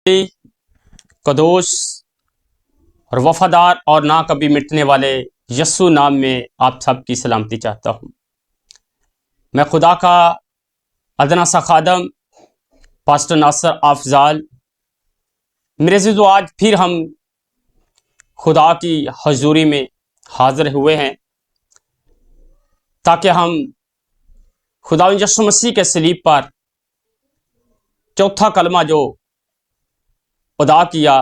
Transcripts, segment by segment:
قدوس اور وفادار اور نہ کبھی مٹنے والے یسوع نام میں آپ سب کی سلامتی چاہتا ہوں۔ میں خدا کا ادنا سا خادم پاسٹر ناصر افضال، میرے عزیزو، آج پھر ہم خدا کی حضوری میں حاضر ہوئے ہیں تاکہ ہم خدا یسوع مسیح کے صلیب پر چوتھا کلمہ جو ادا کیا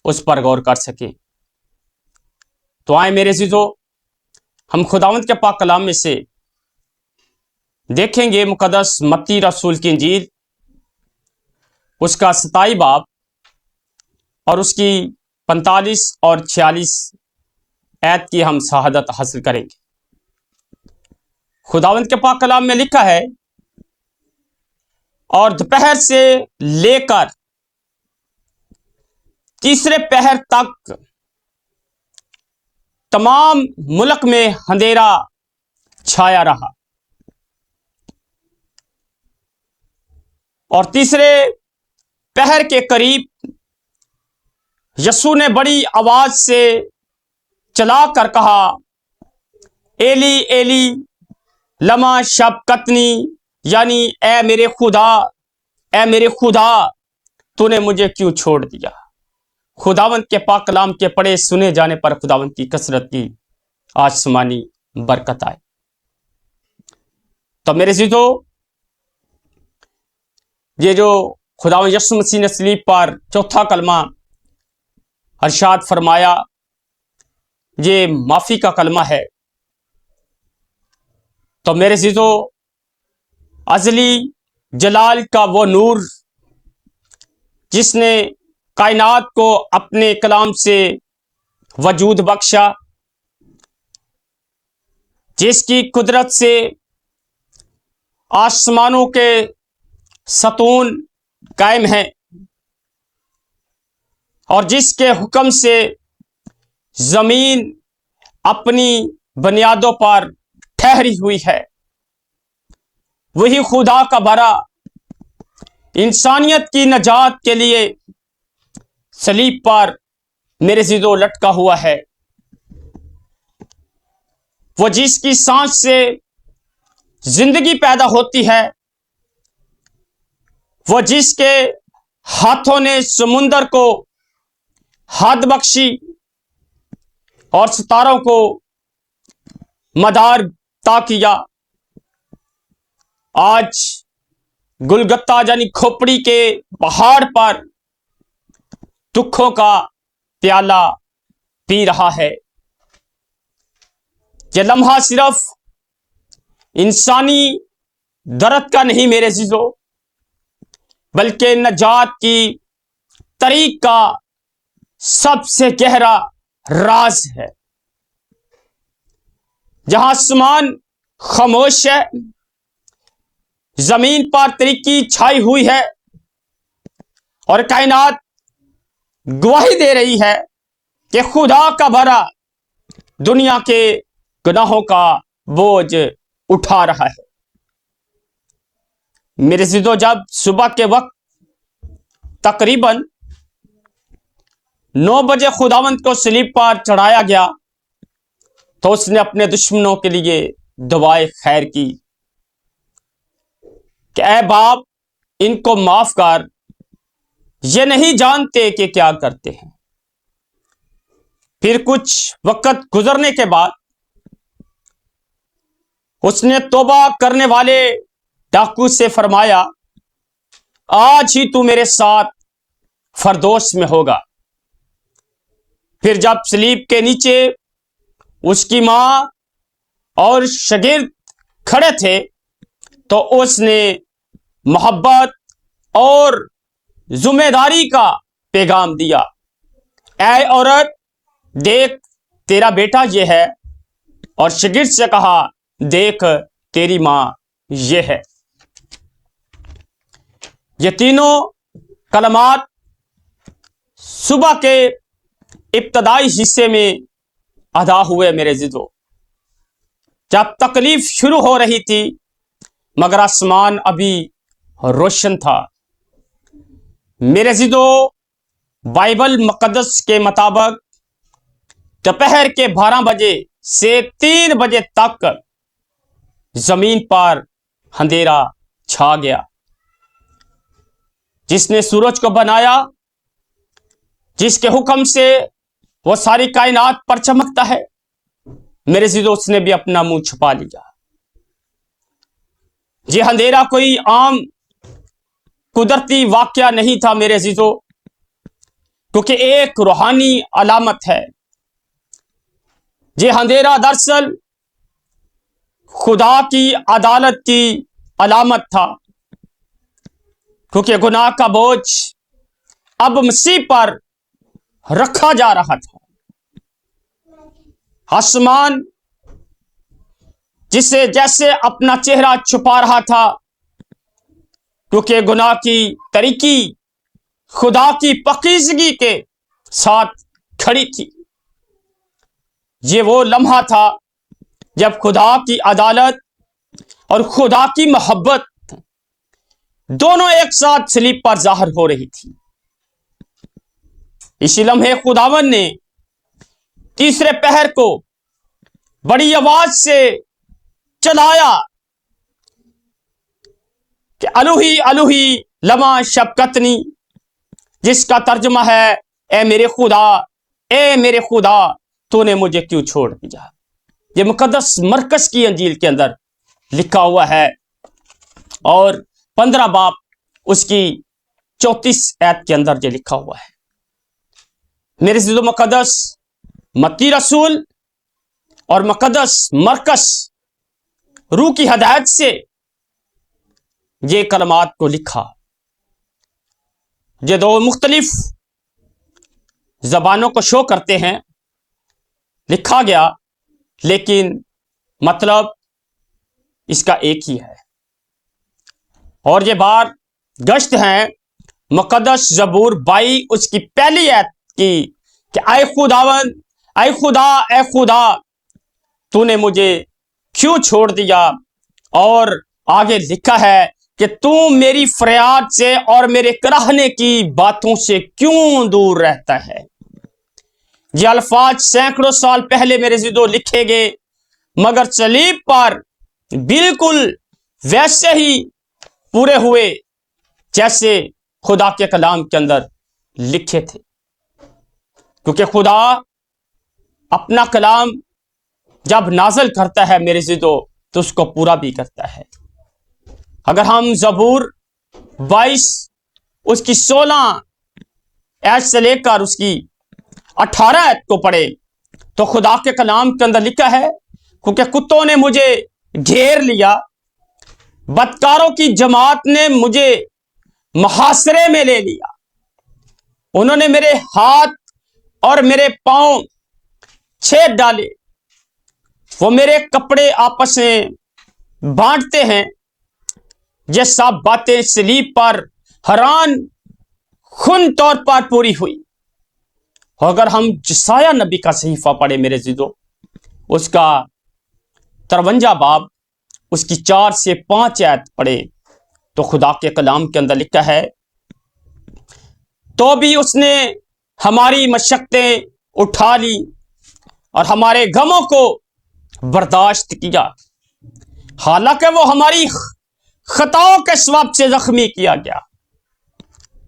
اس پر غور کر سکیں۔ تو آئیں میرے عزیزو، ہم خداوند کے پاک کلام میں سے دیکھیں گے مقدس متی رسول کی انجیل، اس کا 27 باب اور اس کی 45 اور 46 آیت کی ہم شہادت حاصل کریں گے۔ خداوند کے پاک کلام میں لکھا ہے، اور دوپہر سے لے کر تیسرے پہر تک تمام ملک میں اندھیرا چھایا رہا، اور تیسرے پہر کے قریب یسوع نے بڑی آواز سے چلا کر کہا، ایلی ایلی لما شبقتنی، یعنی اے میرے خدا تو نے مجھے کیوں چھوڑ دیا۔ خداوند کے پاک کلام کے پڑھے سنے جانے پر خداوند کی کثرت کی آسمانی برکت آئے۔ تو میرے عزیزو، یہ جو خداوند یسوع مسیح نے صلیب پر چوتھا کلمہ ارشاد فرمایا، یہ معافی کا کلمہ ہے۔ تو میرے عزیزو، ازلی جلال کا وہ نور جس نے کائنات کو اپنے کلام سے وجود بخشا، جس کی قدرت سے آسمانوں کے ستون قائم ہیں، اور جس کے حکم سے زمین اپنی بنیادوں پر ٹھہری ہوئی ہے، وہی خدا کا بڑا انسانیت کی نجات کے لیے صلیب پر میرے عزیزو لٹکا ہوا ہے۔ وہ جس کی سانس سے زندگی پیدا ہوتی ہے، وہ جس کے ہاتھوں نے سمندر کو ہاتھ بخشی اور ستاروں کو مدار عطا کیا، آج گلگتا یعنی کھوپڑی کے پہاڑ پر دکھوں کا پیالہ پی رہا ہے۔ یہ لمحہ صرف انسانی درد کا نہیں میرے عزیزو، بلکہ نجات کی طریق کا سب سے گہرا راز ہے۔ جہاں آسمان خاموش ہے، زمین پر تاریکی چھائی ہوئی ہے، اور کائنات گواہی دے رہی ہے کہ خدا کا بڑا دنیا کے گناہوں کا بوجھ اٹھا رہا ہے۔ میرے عزیزو، جب صبح کے وقت تقریباً 9 بجے خداوند کو صلیب پر چڑھایا گیا تو اس نے اپنے دشمنوں کے لیے دعائے خیر کی کہ اے باپ، ان کو معاف کر، یہ نہیں جانتے کہ کیا کرتے ہیں۔ پھر کچھ وقت گزرنے کے بعد اس نے توبہ کرنے والے ڈاکو سے فرمایا، آج ہی تو میرے ساتھ فردوس میں ہوگا۔ پھر جب صلیب کے نیچے اس کی ماں اور شاگرد کھڑے تھے تو اس نے محبت اور ذمہ داری کا پیغام دیا، اے عورت، دیکھ تیرا بیٹا یہ ہے، اور شاگرد سے کہا، دیکھ تیری ماں یہ ہے۔ یہ تینوں کلمات صبح کے ابتدائی حصے میں ادا ہوئے میرے عزیزو، جب تکلیف شروع ہو رہی تھی مگر آسمان ابھی روشن تھا۔ میرے عزیزو، بائبل مقدس کے مطابق دوپہر کے 12 بجے سے 3 بجے تک زمین پر اندھیرا چھا گیا۔ جس نے سورج کو بنایا، جس کے حکم سے وہ ساری کائنات پر چمکتا ہے، میرے عزیزو اس نے بھی اپنا منہ چھپا لیا۔ یہ اندھیرا کوئی عام قدرتی واقعہ نہیں تھا میرے عزیزو، کیونکہ ایک روحانی علامت ہے۔ یہ اندھیرا دراصل خدا کی عدالت کی علامت تھا، کیونکہ گناہ کا بوجھ اب مسیح پر رکھا جا رہا تھا۔ آسمان جسے جیسے اپنا چہرہ چھپا رہا تھا، کیونکہ گناہ کی تاریکی خدا کی پاکیزگی کے ساتھ کھڑی تھی۔ یہ وہ لمحہ تھا جب خدا کی عدالت اور خدا کی محبت دونوں ایک ساتھ صلیب پر ظاہر ہو رہی تھی۔ اسی لمحے خداوند نے تیسرے پہر کو بڑی آواز سے چلایا کہ الوہی الوہی لما شبکتنی، جس کا ترجمہ ہے اے میرے خدا تو نے مجھے کیوں چھوڑ دیا۔ یہ مقدس مرکز کی انجیل کے اندر لکھا ہوا ہے، اور 15 باب اس کی 34 آیت کے اندر یہ لکھا ہوا ہے۔ میرے عزیزو، مقدس متی رسول اور مقدس مرکز روح کی ہدایت سے یہ کلمات کو لکھا۔ یہ دو مختلف زبانوں کو شو کرتے ہیں، لکھا گیا، لیکن مطلب اس کا ایک ہی ہے۔ اور یہ بار گشت ہیں مقدس زبور 22 اس کی پہلی آیت کی کہ اے خداوند، اے خدا تو نے مجھے کیوں چھوڑ دیا۔ اور آگے لکھا ہے کہ تو میری فریاد سے اور میرے کراہنے کی باتوں سے کیوں دور رہتا ہے۔ یہ الفاظ سینکڑوں سال پہلے میرے عزیزو لکھے گئے، مگر صلیب پر بالکل ویسے ہی پورے ہوئے جیسے خدا کے کلام کے اندر لکھے تھے، کیونکہ خدا اپنا کلام جب نازل کرتا ہے میرے عزیزو تو اس کو پورا بھی کرتا ہے۔ اگر ہم زبور 22 اس کی 16 آیت سے لے کر اس کی 18 آیت کو پڑھے تو خدا کے کلام کے اندر لکھا ہے، کیونکہ کتوں نے مجھے گھیر لیا، بدکاروں کی جماعت نے مجھے محاصرے میں لے لیا، انہوں نے میرے ہاتھ اور میرے پاؤں چھید ڈالے، وہ میرے کپڑے آپس میں بانٹتے ہیں۔ یہ سب باتیں صلیب پر حیران کن طور پر پوری ہوئی۔ اگر ہم یسایہ نبی کا صحیفہ پڑھے میرے عزیزو، اس کا 53 باب اس کی 4 سے 5 آیت پڑھے تو خدا کے کلام کے اندر لکھا ہے، تو بھی اس نے ہماری مشقتیں اٹھا لی اور ہمارے غموں کو برداشت کیا، حالانکہ وہ ہماری خطاؤں کے سبب سے زخمی کیا گیا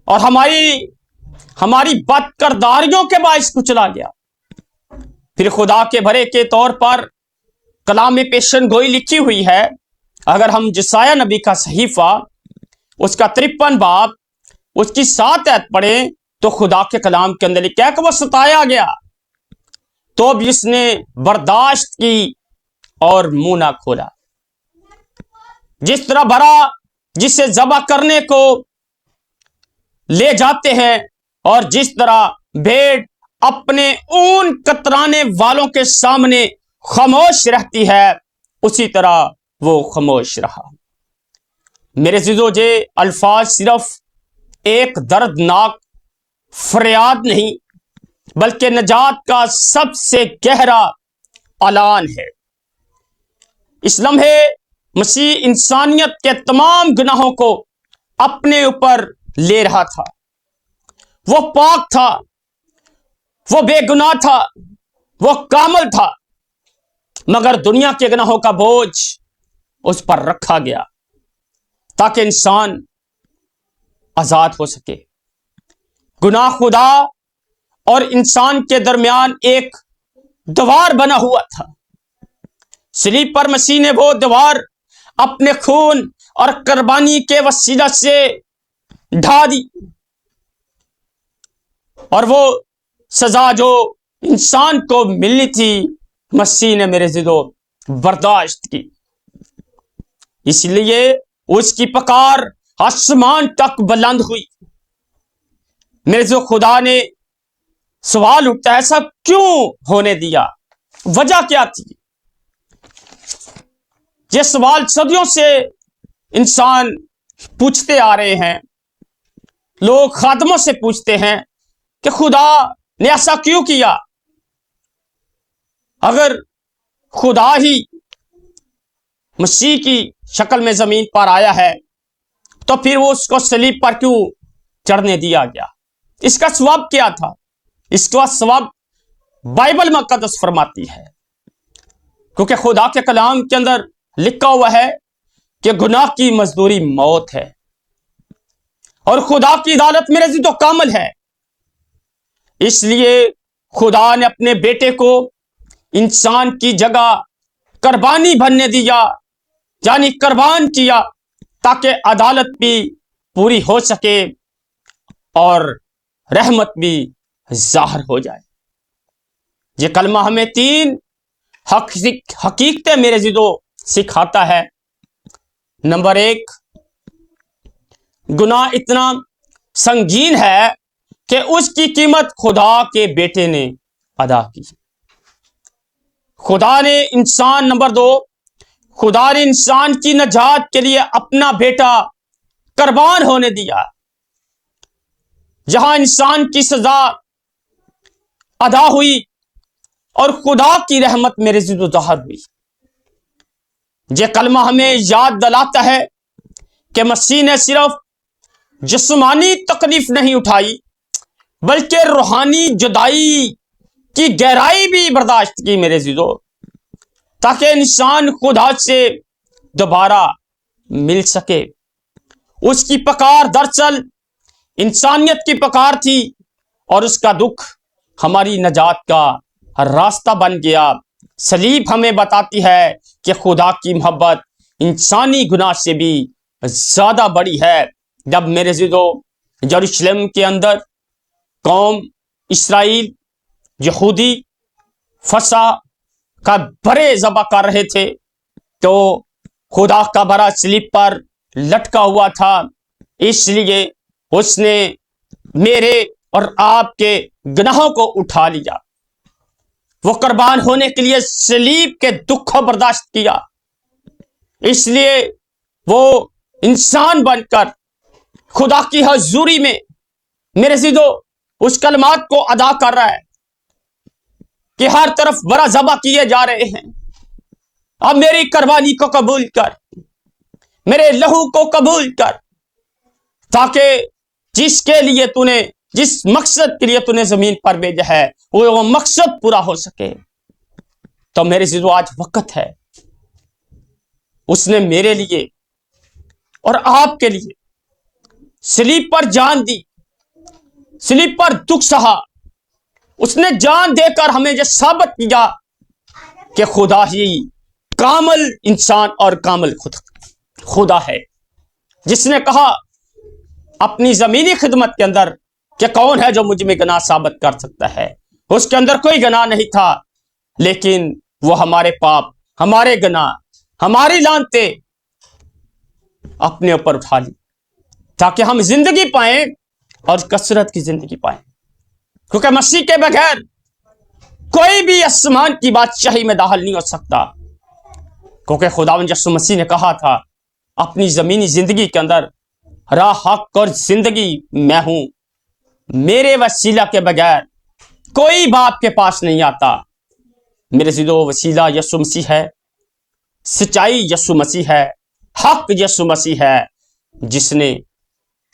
اور ہماری بد کرداریوں کے باعث کچلا گیا۔ پھر خدا کے بھرے کے طور پر کلام پیشن گوئی لکھی ہوئی ہے۔ اگر ہم یسایہ نبی کا صحیفہ اس کا 53 باب اس کی 7 آیت پڑھیں تو خدا کے کلام کے اندر لکھا ہے کہ وہ ستایا گیا تو بھی اس نے برداشت کی اور منہ نہ کھولا۔ جس طرح بھرا جسے ذبح کرنے کو لے جاتے ہیں اور جس طرح بھیڑ اپنے اون کترانے والوں کے سامنے خاموش رہتی ہے، اسی طرح وہ خاموش رہا۔ میرے عزیزو، یہ الفاظ صرف ایک دردناک فریاد نہیں بلکہ نجات کا سب سے گہرا اعلان ہے۔ اس لمحے مسیح انسانیت کے تمام گناہوں کو اپنے اوپر لے رہا تھا۔ وہ پاک تھا، وہ بے گناہ تھا، وہ کامل تھا، مگر دنیا کے گناہوں کا بوجھ اس پر رکھا گیا تاکہ انسان آزاد ہو سکے۔ گناہ خدا اور انسان کے درمیان ایک دیوار بنا ہوا تھا، صلیب پر مسیح نے وہ دیوار اپنے خون اور قربانی کے وسیلہ سے ڈھا دی، اور وہ سزا جو انسان کو ملنی تھی مسیح نے میرے زدو برداشت کی۔ اس لیے اس کی پکار آسمان تک بلند ہوئی۔ میرے جو خدا نے سوال اٹھتا ہے ایسا کیوں ہونے دیا، وجہ کیا تھی؟ یہ سوال صدیوں سے انسان پوچھتے آ رہے ہیں، لوگ خادموں سے پوچھتے ہیں کہ خدا نے ایسا کیوں کیا؟ اگر خدا ہی مسیح کی شکل میں زمین پر آیا ہے تو پھر وہ اس کو صلیب پر کیوں چڑھنے دیا گیا؟ اس کا سبب کیا تھا؟ اس کا سبب بائبل مقدس فرماتی ہے، کیونکہ خدا کے کلام کے اندر لکھا ہوا ہے کہ گناہ کی مزدوری موت ہے، اور خدا کی عدالت میرے زندو کامل ہے۔ اس لیے خدا نے اپنے بیٹے کو انسان کی جگہ قربانی بننے دیا، یعنی قربان کیا، تاکہ عدالت بھی پوری ہو سکے اور رحمت بھی ظاہر ہو جائے۔ یہ کلمہ ہمیں 3 حقیقتیں میرے زندو سکھاتا ہے۔ نمبر 1، گناہ اتنا سنگین ہے کہ اس کی قیمت خدا کے بیٹے نے ادا کی۔ خدا نے انسان، نمبر 2، خدا نے انسان کی نجات کے لیے اپنا بیٹا قربان ہونے دیا۔ جہاں انسان کی سزا ادا ہوئی اور خدا کی رحمت میرے زندو ظاہر ہوئی۔ یہ کلمہ ہمیں یاد دلاتا ہے کہ مسیح نے صرف جسمانی تکلیف نہیں اٹھائی بلکہ روحانی جدائی کی گہرائی بھی برداشت کی میرے زندو، تاکہ انسان خدا سے دوبارہ مل سکے۔ اس کی پکار دراصل انسانیت کی پکار تھی، اور اس کا دکھ ہماری نجات کا راستہ بن گیا۔ صلیب ہمیں بتاتی ہے کہ خدا کی محبت انسانی گناہ سے بھی زیادہ بڑی ہے۔ جب میرے زندو یروشلم کے اندر قوم اسرائیل یہودی فسح کا برے ذبح کر رہے تھے تو خدا کا برا صلیب پر لٹکا ہوا تھا، اس لیے اس نے میرے اور آپ کے گناہوں کو اٹھا لیا۔ وہ قربان ہونے کے لیے صلیب کے دکھ کو برداشت کیا، اس لیے وہ انسان بن کر خدا کی حضوری میں میرے زندو اس کلمات کو ادا کر رہا ہے کہ ہر طرف برا ذبح کیے جا رہے ہیں، اب میری قربانی کو قبول کر، میرے لہو کو قبول کر، تاکہ جس کے لیے تو نے، جس مقصد کے لیے تو نے زمین پر بھیجا ہے وہ مقصد پورا ہو سکے۔ تو میرے زندو آج وقت ہے، اس نے میرے لیے اور آپ کے لیے صلیب پر جان دی، صلیب پر دکھ سہا، اس نے جان دے کر ہمیں یہ ثابت کیا کہ خدا ہی کامل انسان اور کامل خدا ہے، جس نے کہا اپنی زمینی خدمت کے اندر کہ کون ہے جو مجھ میں گناہ ثابت کر سکتا ہے؟ اس کے اندر کوئی گناہ نہیں تھا، لیکن وہ ہمارے پاپ، ہمارے گناہ، ہماری لعنتیں اپنے اوپر اٹھا لی تاکہ ہم زندگی پائیں اور کثرت کی زندگی پائیں، کیونکہ مسیح کے بغیر کوئی بھی آسمان کی بادشاہی میں داخل نہیں ہو سکتا، کیونکہ خداوند یسوع مسیح نے کہا تھا اپنی زمینی زندگی کے اندر راہ، حق اور زندگی میں ہوں، میرے وسیلہ کے بغیر کوئی باپ کے پاس نہیں آتا۔ میرے زندو وسیلہ یسوع مسیح ہے، سچائی یسوع مسیح ہے، حق یسوع مسیح ہے، جس نے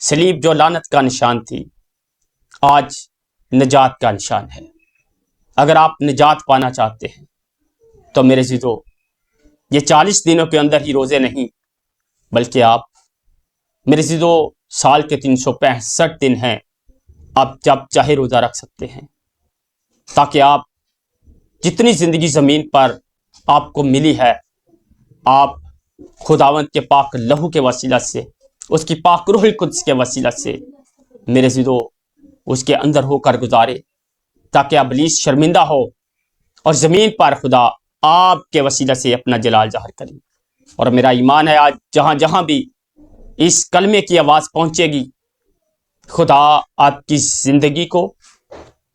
صلیب جو لعنت کا نشان تھی آج نجات کا نشان ہے۔ اگر آپ نجات پانا چاہتے ہیں تو میرے عزیزو یہ 40 دنوں کے اندر ہی روزے نہیں، بلکہ آپ میرے عزیزو سال کے 365 دن ہیں، آپ جب چاہے روزہ رکھ سکتے ہیں، تاکہ آپ جتنی زندگی زمین پر آپ کو ملی ہے آپ خداوند کے پاک لہو کے وسیلہ سے، اس کی پاک روح القدس کے وسیلہ سے میرے عزیزو اس کے اندر ہو کر گزارے، تاکہ ابلیس شرمندہ ہو اور زمین پر خدا آپ کے وسیلہ سے اپنا جلال ظاہر کرے۔ اور میرا ایمان ہے آج جہاں جہاں بھی اس کلمے کی آواز پہنچے گی، خدا آپ کی زندگی کو،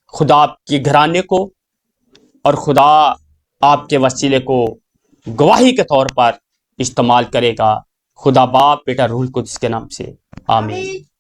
خدا آپ کے گھرانے کو، اور خدا آپ کے وسیلے کو گواہی کے طور پر استعمال کرے گا۔ خدا باپ، بیٹا، روح القدس کے نام سے آمین۔